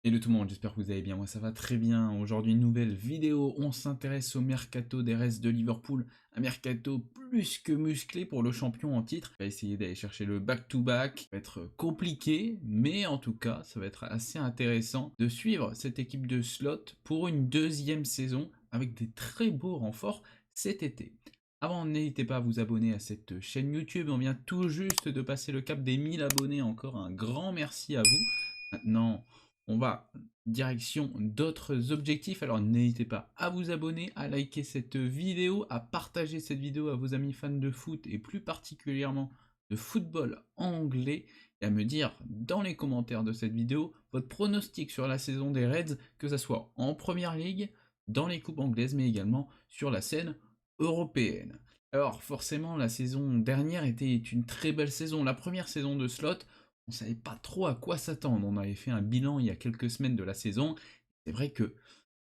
Hello tout le monde, j'espère que vous allez bien, moi ça va très bien. Aujourd'hui une nouvelle vidéo, on s'intéresse au mercato des Reds de Liverpool, un mercato plus que musclé pour le champion en titre. On va essayer d'aller chercher le back-to-back, ça va être compliqué, mais en tout cas ça va être assez intéressant de suivre cette équipe de slot pour une deuxième saison avec des très beaux renforts cet été. Avant, n'hésitez pas à vous abonner à cette chaîne YouTube, on vient tout juste de passer le cap des 1000 abonnés, encore un grand merci à vous. Maintenant, on va direction d'autres objectifs, alors n'hésitez pas à vous abonner, à liker cette vidéo, à partager cette vidéo à vos amis fans de foot et plus particulièrement de football anglais et à me dire dans les commentaires de cette vidéo votre pronostic sur la saison des Reds, que ce soit en Première Ligue, dans les coupes anglaises mais également sur la scène européenne. Alors forcément la saison dernière était une très belle saison, la première saison de Slot, on savait pas trop à quoi s'attendre. On avait fait un bilan il y a quelques semaines de la saison. C'est vrai que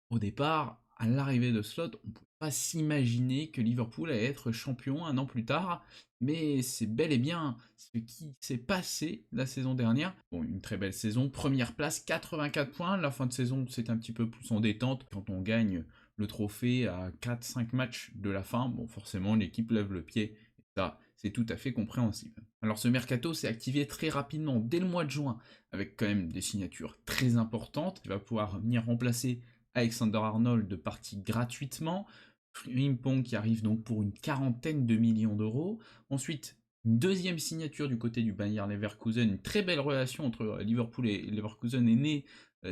au départ, à l'arrivée de Slot, on ne pouvait pas s'imaginer que Liverpool allait être champion un an plus tard, mais c'est bel et bien ce qui s'est passé la saison dernière. Bon, une très belle saison, première place, 84 points. La fin de saison, c'est un petit peu plus en détente quand on gagne le trophée à 4-5 matchs de la fin. Bon, forcément, l'équipe lève le pied. Et ça, c'est tout à fait compréhensible. Alors ce mercato s'est activé très rapidement dès le mois de juin, avec quand même des signatures très importantes. Il va pouvoir venir remplacer Alexander Arnold parti gratuitement. Frimpong qui arrive donc pour une quarantaine de millions d'euros. Ensuite, une deuxième signature du côté du Bayer Leverkusen. Une très belle relation entre Liverpool et Leverkusen est née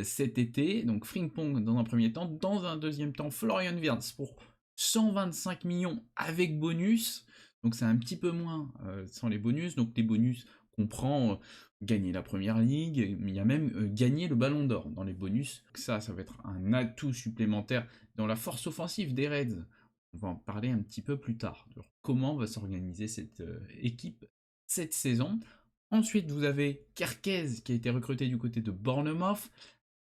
cet été. Donc Frimpong dans un premier temps. Dans un deuxième temps, Florian Wirtz pour 125 millions avec bonus. Donc c'est un petit peu moins sans les bonus. Donc les bonus comprend gagner la première ligue, mais il y a même gagner le ballon d'or dans les bonus. Ça va être un atout supplémentaire dans la force offensive des Reds. On va en parler un petit peu plus tard. De comment va s'organiser cette équipe cette saison. Ensuite, vous avez Kerkez qui a été recruté du côté de Bournemouth.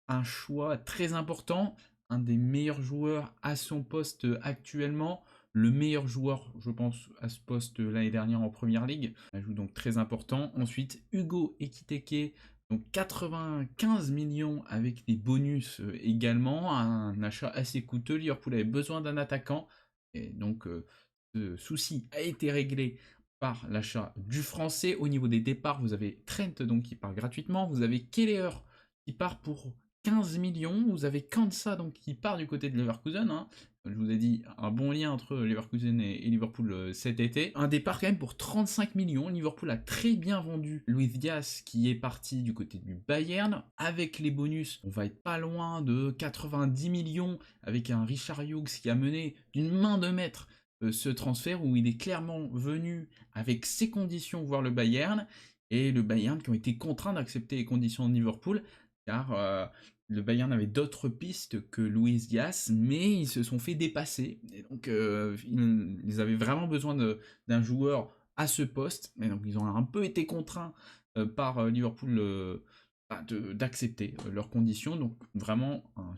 Un choix très important, un des meilleurs joueurs à son poste actuellement, le meilleur joueur, je pense, à ce poste l'année dernière en Première Ligue. Un joue donc très important. Ensuite, Hugo Ekitike, donc 95 millions avec des bonus également, un achat assez coûteux. Liverpool avait besoin d'un attaquant, et donc ce souci a été réglé par l'achat du français. Au niveau des départs, vous avez Trent donc qui part gratuitement, vous avez Keller qui part pour 15 millions. Vous avez Kansa donc qui part du côté de Leverkusen. Hein. Je vous ai dit un bon lien entre Leverkusen et Liverpool cet été. Un départ quand même pour 35 millions. Liverpool a très bien vendu Luis Diaz qui est parti du côté du Bayern. Avec les bonus, on va être pas loin de 90 millions avec un Richard Hughes qui a mené d'une main de maître ce transfert où il est clairement venu avec ses conditions voir le Bayern et le Bayern qui ont été contraints d'accepter les conditions de Liverpool car le Bayern avait d'autres pistes que Luis Diaz, mais ils se sont fait dépasser. Et donc, ils avaient vraiment besoin d'un joueur à ce poste. Et donc, ils ont un peu été contraints par Liverpool d'accepter leurs conditions. Donc, vraiment, un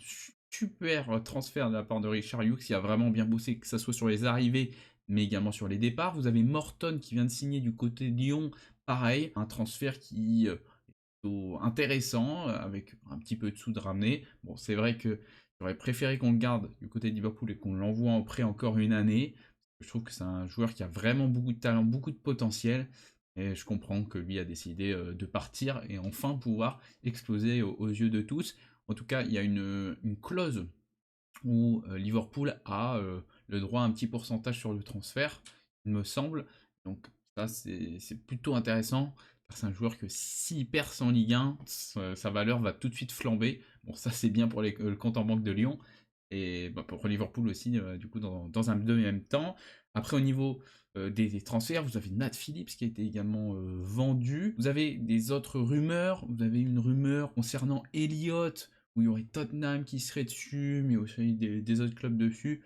super transfert de la part de Richard Hughes qui a vraiment bien bossé, que ce soit sur les arrivées, mais également sur les départs. Vous avez Morton qui vient de signer du côté de Lyon. Pareil, un transfert qui intéressant, avec un petit peu de sous de ramener. Bon, c'est vrai que j'aurais préféré qu'on le garde du côté de Liverpool et qu'on l'envoie en prêt encore une année. Je trouve que c'est un joueur qui a vraiment beaucoup de talent, beaucoup de potentiel. Et je comprends que lui a décidé de partir et enfin pouvoir exploser aux yeux de tous. En tout cas, il y a une clause où Liverpool a le droit à un petit pourcentage sur le transfert, il me semble. Donc ça, c'est plutôt intéressant. C'est un joueur que s'il perce en Ligue 1, sa valeur va tout de suite flamber. Bon, ça c'est bien pour le compte en banque de Lyon. Et bah, pour Liverpool aussi, du coup, dans un deuxième temps. Après, au niveau des transferts, vous avez Nat Phillips qui a été également vendu. Vous avez des autres rumeurs. Vous avez une rumeur concernant Elliott, où il y aurait Tottenham qui serait dessus, mais aussi des autres clubs dessus.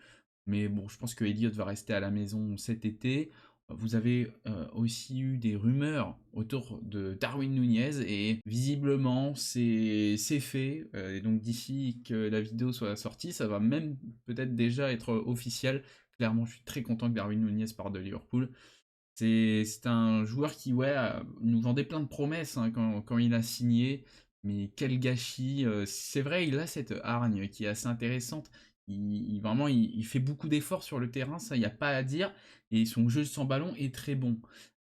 Mais bon, je pense que Elliott va rester à la maison cet été. Vous avez aussi eu des rumeurs autour de Darwin Nunez et visiblement c'est fait. Et donc d'ici que la vidéo soit sortie, ça va même peut-être déjà être officiel. Clairement, je suis très content que Darwin Nunez parte de Liverpool. C'est un joueur qui ouais, nous vendait plein de promesses hein, quand il a signé. mais quel gâchis. C'est vrai, il a cette hargne qui est assez intéressante. Vraiment, il fait beaucoup d'efforts sur le terrain, ça, il n'y a pas à dire. Et son jeu sans ballon est très bon.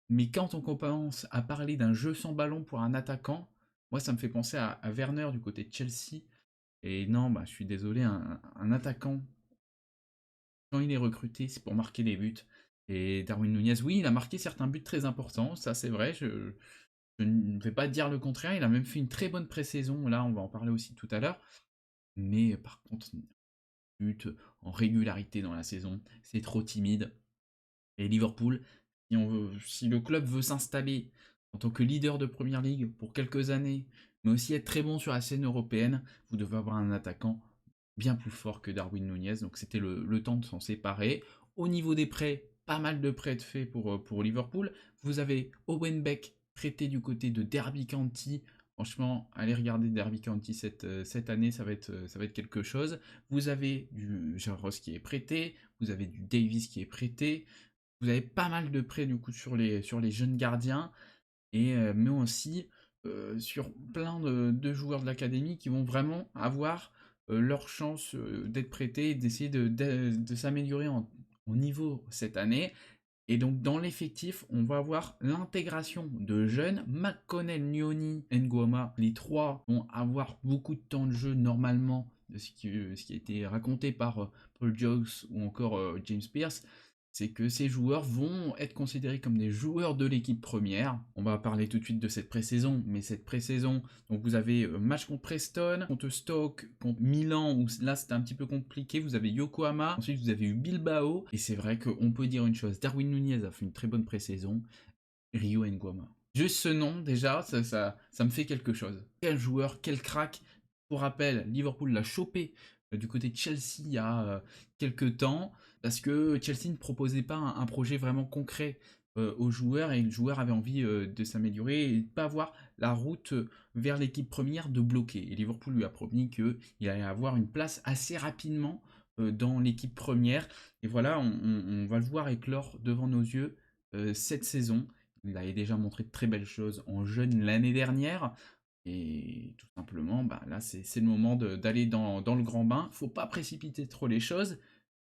Mais quand on commence à parler d'un jeu sans ballon pour un attaquant, moi, ça me fait penser à Werner du côté de Chelsea. Et non, bah, je suis désolé, un attaquant, quand il est recruté, c'est pour marquer des buts. Et Darwin Nunez, oui, il a marqué certains buts très importants, ça c'est vrai, je ne vais pas dire le contraire, il a même fait une très bonne pré-saison, là on va en parler aussi tout à l'heure. Mais par contre, but en régularité dans la saison, c'est trop timide. Et Liverpool, si le club veut s'installer en tant que leader de Première Ligue pour quelques années, mais aussi être très bon sur la scène européenne, vous devez avoir un attaquant bien plus fort que Darwin Nunez. Donc c'était le temps de s'en séparer. Au niveau des prêts, pas mal de prêts de fait pour Liverpool. Vous avez Owen Beck prêté du côté de Derby County. Franchement, allez regarder Derby County cette année, ça va être quelque chose. Vous avez du Jarros qui est prêté, vous avez du Davis qui est prêté, vous avez pas mal de prêts du coup sur les jeunes gardiens, et mais aussi sur plein de joueurs de l'académie qui vont vraiment avoir leur chance d'être prêtés et d'essayer de s'améliorer en niveau cette année. Et donc dans l'effectif, on va avoir l'intégration de jeunes. McConnell, Nyoni, Nguoma, les trois vont avoir beaucoup de temps de jeu normalement, de ce qui a été raconté par Paul Jones ou encore James Pierce. C'est que ces joueurs vont être considérés comme des joueurs de l'équipe première. On va parler tout de suite de cette pré-saison, mais cette pré-saison, donc vous avez match contre Preston, contre Stoke, contre Milan, où là c'était un petit peu compliqué, vous avez Yokohama, ensuite vous avez eu Bilbao, et c'est vrai qu'on peut dire une chose, Darwin Nunez a fait une très bonne pré-saison, Rio Nguama. Juste ce nom, déjà, ça me fait quelque chose. Quel joueur, quel crack. Pour rappel, Liverpool l'a chopé du côté de Chelsea il y a quelques temps, parce que Chelsea ne proposait pas un projet vraiment concret aux joueurs, et le joueur avait envie de s'améliorer et de ne pas avoir la route vers l'équipe première de bloquer. Et Liverpool lui a promis qu'il allait avoir une place assez rapidement dans l'équipe première. Et voilà, on va le voir éclore devant nos yeux cette saison. Il avait déjà montré de très belles choses en jeune l'année dernière. Et tout simplement, bah, là, c'est le moment d'aller dans le grand bain. Faut pas précipiter trop les choses.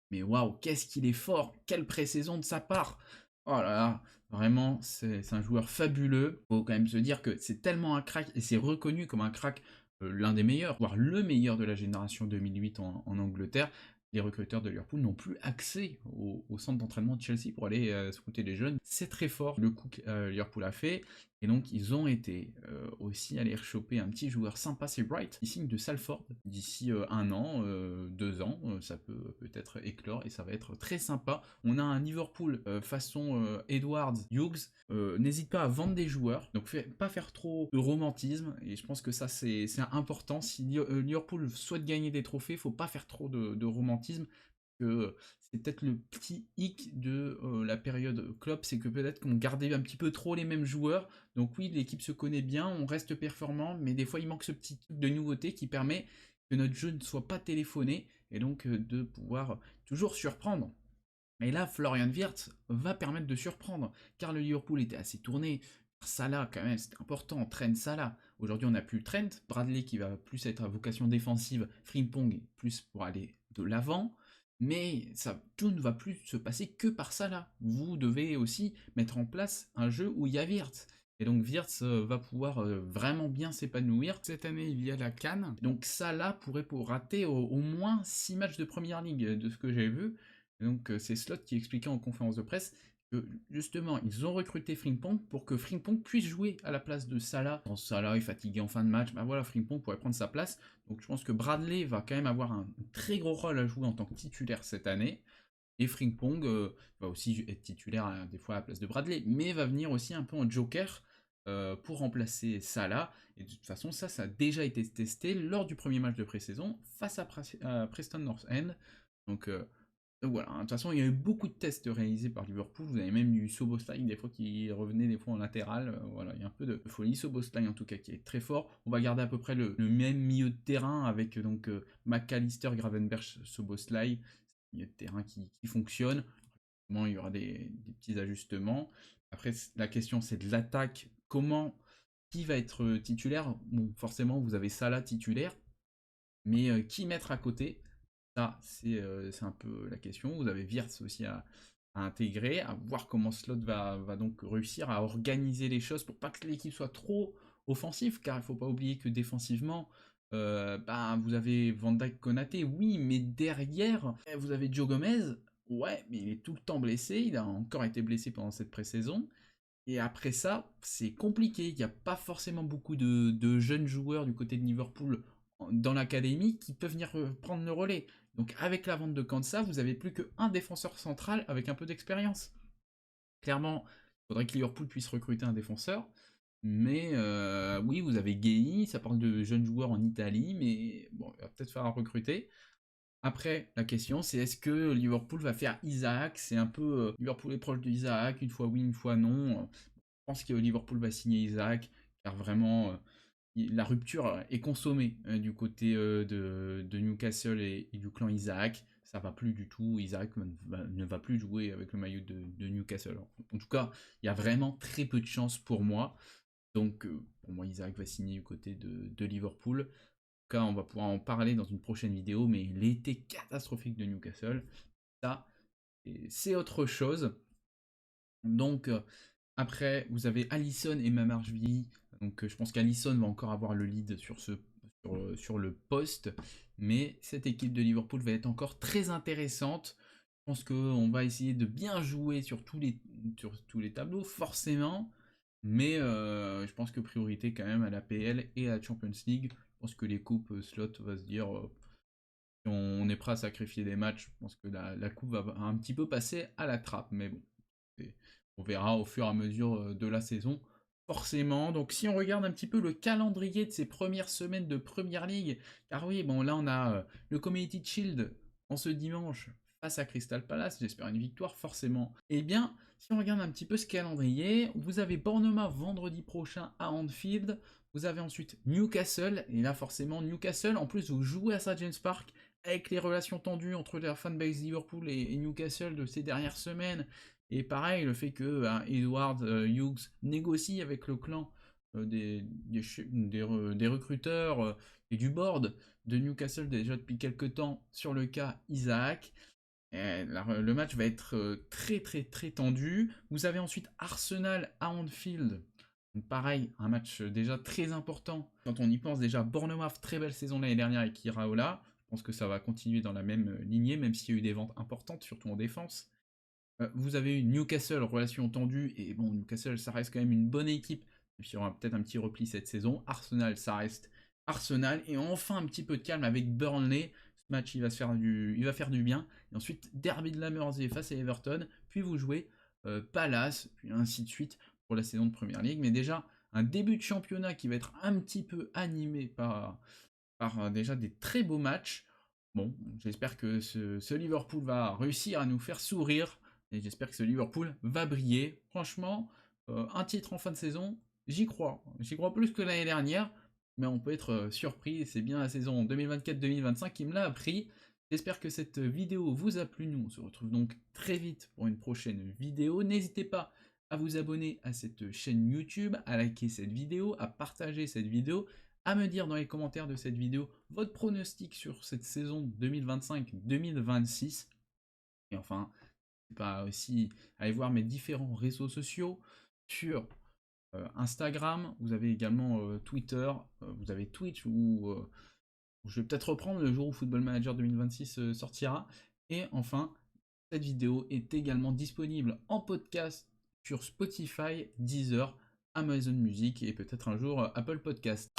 Mais waouh, qu'est-ce qu'il est fort! Quelle pré-saison de sa part! Oh là là, vraiment, c'est un joueur fabuleux. Faut quand même se dire que c'est tellement un crack, et c'est reconnu comme un crack, l'un des meilleurs, voire le meilleur de la génération 2008 en Angleterre. Les recruteurs de Liverpool n'ont plus accès au centre d'entraînement de Chelsea pour aller scouter les jeunes. C'est très fort le coup que Liverpool a fait. Et donc ils ont été aussi allés rechoper un petit joueur sympa, c'est Bright, il signe de Salford. D'ici un an, 2 ans, ça peut peut-être éclore et ça va être très sympa. On a un Liverpool façon Edwards, Hughes. N'hésite pas à vendre des joueurs, donc pas faire trop de romantisme, et je pense que ça c'est important. Si Liverpool souhaite gagner des trophées, faut pas faire trop de romantisme. Que c'est peut-être le petit hic de la période Klopp, c'est que peut-être qu'on gardait un petit peu trop les mêmes joueurs. Donc oui, l'équipe se connaît bien, on reste performant, mais des fois il manque ce petit truc de nouveauté qui permet que notre jeu ne soit pas téléphoné, et donc de pouvoir toujours surprendre. Et là, Florian Wirtz va permettre de surprendre, car le Liverpool était assez tourné. Salah, quand même, c'était important, Trent Salah. Aujourd'hui, on n'a plus Trent, Bradley qui va plus être à vocation défensive, Frimpong plus pour aller de l'avant. Mais ça, tout ne va plus se passer que par Salah. Vous devez aussi mettre en place un jeu où il y a Wirtz. Et donc Wirtz va pouvoir vraiment bien s'épanouir. Cette année, il y a la CAN. Donc Salah pourrait pour rater au moins 6 matchs de Première Ligue, de ce que j'ai vu. Et donc c'est Slot qui expliquait en conférence de presse que justement ils ont recruté Frimpong pour que Frimpong puisse jouer à la place de Salah. Quand Salah est fatigué en fin de match, bah voilà, Frimpong pourrait prendre sa place. Donc je pense que Bradley va quand même avoir un très gros rôle à jouer en tant que titulaire cette année. Et Frimpong va aussi être titulaire des fois à la place de Bradley, mais va venir aussi un peu en joker pour remplacer Salah. Et de toute façon, ça a déjà été testé lors du premier match de pré-saison face à Preston North End. Donc voilà, de toute façon, il y a eu beaucoup de tests réalisés par Liverpool. Vous avez même du Szoboszlai des fois qui revenait des fois en latéral. Voilà, il y a un peu de folie. Szoboszlai en tout cas qui est très fort. On va garder à peu près le même milieu de terrain avec McAllister, Gravenberch, Szoboszlai. Milieu de terrain qui fonctionne. Bon, il y aura des petits ajustements. Après, la question c'est de l'attaque. Comment Qui va être titulaire? Bon, forcément, vous avez Salah titulaire, mais qui mettre à côté? Ça, c'est un peu la question. Vous avez Wirtz aussi à intégrer, à voir comment Slot va donc réussir à organiser les choses pour pas que l'équipe soit trop offensive, car il faut pas oublier que défensivement, vous avez Van Dijk, Konaté, oui, mais derrière, vous avez Joe Gomez, ouais, mais il est tout le temps blessé, il a encore été blessé pendant cette pré-saison, et après ça, c'est compliqué. Il n'y a pas forcément beaucoup de jeunes joueurs du côté de Liverpool dans l'académie qui peuvent venir prendre le relais. Donc avec la vente de Kansa, vous avez plus qu'un défenseur central avec un peu d'expérience. Clairement, il faudrait que Liverpool puisse recruter un défenseur. Mais oui, vous avez Gueye, ça parle de jeunes joueurs en Italie, mais bon, il va peut-être falloir recruter. Après, la question, c'est est-ce que Liverpool va faire Isaac? C'est un peu Liverpool est proche de Isaac, une fois oui, une fois non. Je pense que Liverpool va signer Isaac, car vraiment, la rupture est consommée du côté de Newcastle et du clan Isaac. Ça va plus du tout. Isaac ne va plus jouer avec le maillot de Newcastle. En tout cas, il y a vraiment très peu de chance pour moi. Donc, pour moi, Isaac va signer du côté de Liverpool. En tout cas, on va pouvoir en parler dans une prochaine vidéo, mais l'été catastrophique de Newcastle, ça, c'est autre chose. Donc, après, vous avez Alisson et Mamarjvi. Donc, je pense qu'Alisson va encore avoir le lead sur le poste. Mais cette équipe de Liverpool va être encore très intéressante. Je pense qu'on va essayer de bien jouer sur tous les tableaux, forcément. Mais je pense que priorité quand même à la PL et à la Champions League. Je pense que les coupes slot va se dire si on est prêt à sacrifier des matchs, je pense que la coupe va un petit peu passer à la trappe. Mais bon, on verra au fur et à mesure de la saison. Forcément, donc si on regarde un petit peu le calendrier de ces premières semaines de Première Ligue, car oui, bon là on a le Community Shield en ce dimanche face à Crystal Palace, j'espère une victoire forcément. Eh bien, si on regarde un petit peu ce calendrier, vous avez Bournemouth vendredi prochain à Anfield, vous avez ensuite Newcastle, et là forcément Newcastle, en plus vous jouez à St James Park, avec les relations tendues entre la fanbase Liverpool et Newcastle de ces dernières semaines, et pareil, le fait que Edward Hughes négocie avec le clan des recruteurs et du board de Newcastle déjà depuis quelques temps sur le cas Isaac. Le match va être très très très tendu. Vous avez ensuite Arsenal à Anfield. Donc pareil, un match déjà très important. Quand on y pense déjà, Bournemouth, très belle saison l'année dernière avec Iraola. Je pense que ça va continuer dans la même lignée, même s'il y a eu des ventes importantes, surtout en défense. Vous avez eu Newcastle, relation tendue, et bon, Newcastle, ça reste quand même une bonne équipe. Et puis il y aura peut-être un petit repli cette saison. Arsenal, ça reste Arsenal. Et enfin, un petit peu de calme avec Burnley. Ce match, il va faire du bien. Et ensuite, Derby de la Mersey face à Everton. Puis vous jouez Palace, puis ainsi de suite pour la saison de Première Ligue. Mais déjà, un début de championnat qui va être un petit peu animé par déjà des très beaux matchs. Bon, j'espère que ce Liverpool va réussir à nous faire sourire. Et j'espère que ce Liverpool va briller. Franchement, un titre en fin de saison, j'y crois. J'y crois plus que l'année dernière, mais on peut être surpris. C'est bien la saison 2024-2025 qui me l'a appris. J'espère que cette vidéo vous a plu. Nous, on se retrouve donc très vite pour une prochaine vidéo. N'hésitez pas à vous abonner à cette chaîne YouTube, à liker cette vidéo, à partager cette vidéo, à me dire dans les commentaires de cette vidéo votre pronostic sur cette saison 2025-2026. Et enfin, pas aussi aller voir mes différents réseaux sociaux sur Instagram, vous avez également Twitter, vous avez Twitch où je vais peut-être reprendre le jour où Football Manager 2026 sortira. Et enfin, cette vidéo est également disponible en podcast sur Spotify, Deezer, Amazon Music et peut-être un jour Apple Podcast.